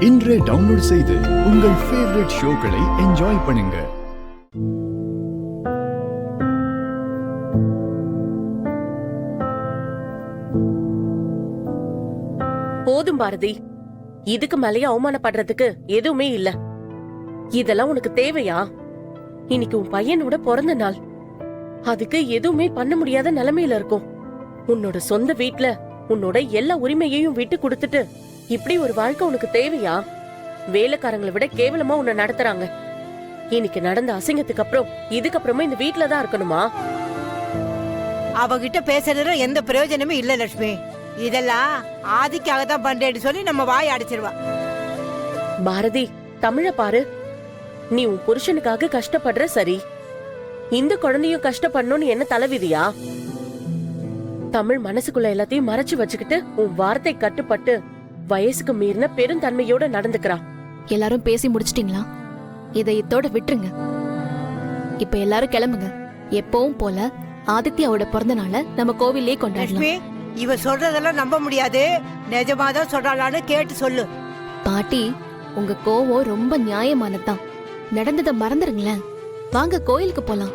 இன்றே டவுன்லோட் செய்து உங்கள் ஃபேவரட் ஷோக்களை என்ஜாய் பண்ணுங்க. போதும் பாரதி, இதுக்கு மேலேயே அவமானப்படுறதுக்கு எதுவுமே இல்ல. இதெல்லாம் உனக்கு தேவையா? இன்னைக்கு உன் பையனோட பிறந்த நாள். அதுக்கு எதுவுமே பண்ண முடியாத நிலைமையில இருக்கும். உன்னோட சொந்த வீட்ல உன்னோட எல்லா உரிமையையும் விட்டு கொடுத்துட்டு இப்படி ஒரு வாழ்க்கை உனக்கு தேவையா? வேலைக்காரங்களை விட கேவலமா உன்னை நடத்துறாங்க. இன்னைக்கு நடந்த அசிங்கத்துக்கு அப்புறம் இதுக்கப்புறமா இந்த வீட்டுலதான் இருக்கணுமா? அவகிட்ட பேசுறதுல எந்த பிரயோஜனமும் இல்ல லட்சுமி. இதெல்லாம் ஆதிக்காக தான் பண்றேன்னு சொல்லி நம்ம வாய் அடைச்சிருவா. பாரதி, தமிழ பாரு. நீ உன் புருஷனுக்காக கஷ்டப்படுற சரி, இந்த குழந்தையும் கஷ்டப்படணும்னு என்ன தலைவிதியா? தமிழ் மனசுக்குள்ள எல்லாத்தையும் மறைச்சு வச்சுக்கிட்டு உன் வார்த்தை கட்டுப்பட்டு வயசுக்கு மீறின பெருந்தன்மையோட நடந்துக்கிறா. எல்லாரும் பேசி முடிச்சிட்டீங்களா? இதை இத்தோட விட்டுருங்க. இப்ப எல்லாரும் கிளம்புங்க. எப்பவும் போல ஆதித்யாவோட பிறந்த நாள நம்ம கோவிலே கொண்டாடலாம். இவ சொல்றதெல்லாம் நம்ப முடியாது. நிஜமாதான் சொல்றாளான்னு கேட்டு சொல்லு. பாட்டி, உங்க கோவம் ரொம்ப நியாயமானதுதான். நடந்ததை மறந்துருங்களேன். வாங்க கோயிலுக்கு போலாம்.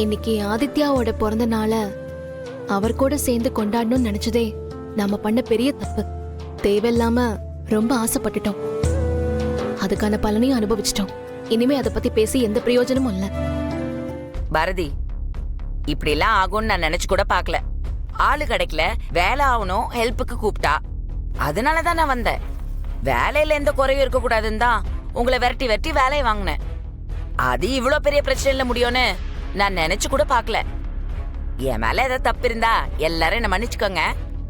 இன்னைக்கு ஆதித்யாவோட பிறந்த நாள அவர் கூட சேர்ந்து கொண்டாடணும்னு நினைச்சதே நாம பண்ண பெரிய தப்பு. தேவையில்லாம ரொம்ப ஆசைப்பட்டுட்டோம். அதுக்கான பலனையும் அனுபவிச்சிட்டோம். இனிமே அதை பத்தி பேசி எந்த பிரயோஜனமும் இல்ல. பாரதி, இப்படி எல்லாம் ஆகும்னு நான் நினைச்சு கூட பாக்கல. ஆளு கிடைக்கல, வேலை ஆகணும், ஹெல்ப்புக்கு கூப்பிட்டா. அதனாலதான் நான் வந்தேன். வேலையில எந்த குறையும் இருக்க கூடாதுன்னு தான் உங்களை விரட்டி விரட்டி வேலையை வாங்கினேன். அது இவ்வளவு பெரிய பிரச்சனைல முடியும்னு நான் நினைச்சு கூட பாக்கல. என் மேல ஏதாவது தப்பு இருந்தா எல்லாரும் என்ன மன்னிச்சுக்கோங்க.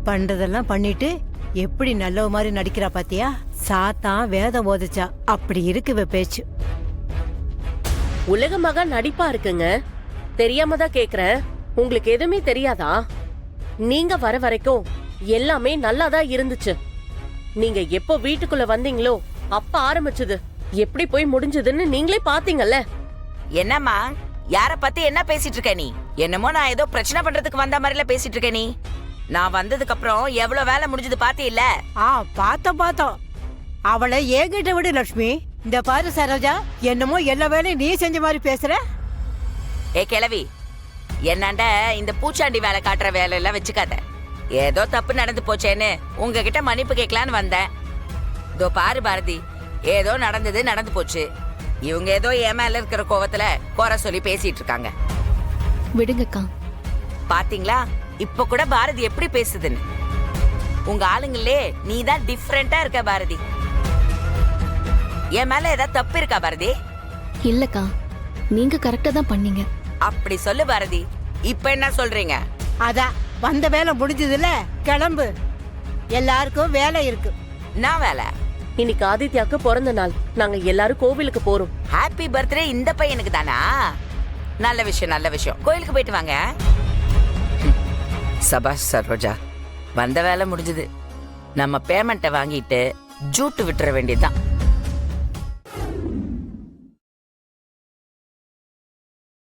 பண்றதெல்லாம் பண்ணிட்டு எப்படி நல்ல மாதிரி நடிக்கிறா பாத்தியா? சாத்தான் வேதம் ஓதிச்சா அப்படி இருக்கு பேச்சு. உலகமாக நடிப்பா இருக்குங்க. தெரியாம தான் கேக்குறேன். உங்களுக்கு எதுவுமே தெரியாதா? நீங்க வர வரைக்கும் எல்லாமே நல்லாதான் இருந்துச்சு. நீங்க எப்போ வீட்டுக்குள்ள வந்தீங்களோ அப்ப ஆரம்பிச்சது எப்படி போய் முடிஞ்சதுன்னு நீங்களே பாத்தீங்கல்ல. என்னம்மா, யார பத்தி என்ன பேசிட்டு இருக்க நீ? என்னமோ நான் ஏதோ பிரச்சனை பண்றதுக்கு வந்த மாதிரில பேசிட்டு இருக்க நீ. நான் வந்ததுக்கு அப்புறம் எவ்வளவு வேலை முடிஞ்சது பாத்தீல்ல? பார்த்தோம். அவளை ஏகிட்ட விடு லட்சுமி. இந்த பாரு சரோஜா, என்னமோ எல்லா வேலையும் நீ செஞ்ச மாதிரி பேசுற. ஏ கிழவி, என்னாண்ட இந்த பூச்சாண்டி வேலை காட்டுற வேலை எல்லாம் வச்சுக்காத. ஏதோ தப்பு நடந்து போச்சேன்னு உங்ககிட்ட மன்னிப்பு கேட்கலான்னு வந்தேன். இதோ பாரு பாரதி, ஏதோ நடந்து போச்சு. இவங்க ஏதோ என் மேல இருக்கிற கோவத்துல குறை சொல்லி பேசிட்டு இருக்காங்க. விடுங்கக்கா. பாத்தீங்களா இப்ப கூட பாரதி எப்படி பேசுதுன்னு? உங்க ஆளுங்களே நீ தான் டிஃபரெண்டா இருக்க பாரதி. என் மேல ஏதாவது தப்பு இருக்கா பாரதி? இல்லக்கா, நீங்க கரெக்டா தான் பண்ணீங்க. அப்படி சொல்லு பாரதி. இப்ப என்ன சொல்றீங்க? அதான் வந்த வேலை முடிஞ்சதுல, கிளம்பு. எல்லாருக்கும் வேலை இருக்கு. நான் வேலை. இன்னைக்கு ஆதித்யாக்கு பிறந்த நாள். நாங்க எல்லாரும் கோவிலுக்கு போறோம். ஹாப்பி பர்த்டே இந்த பையனுக்கு தானா? நல்ல விஷயம். கோயிலுக்கு போயிட்டு வாங்க. சபாஷ் சரோஜா, வந்த வேலை முடிஞ்சது. நம்ம பேமெண்ட்டை வாங்கிட்டு ஜூட்டு விட்டுற வேண்டியதுதான்.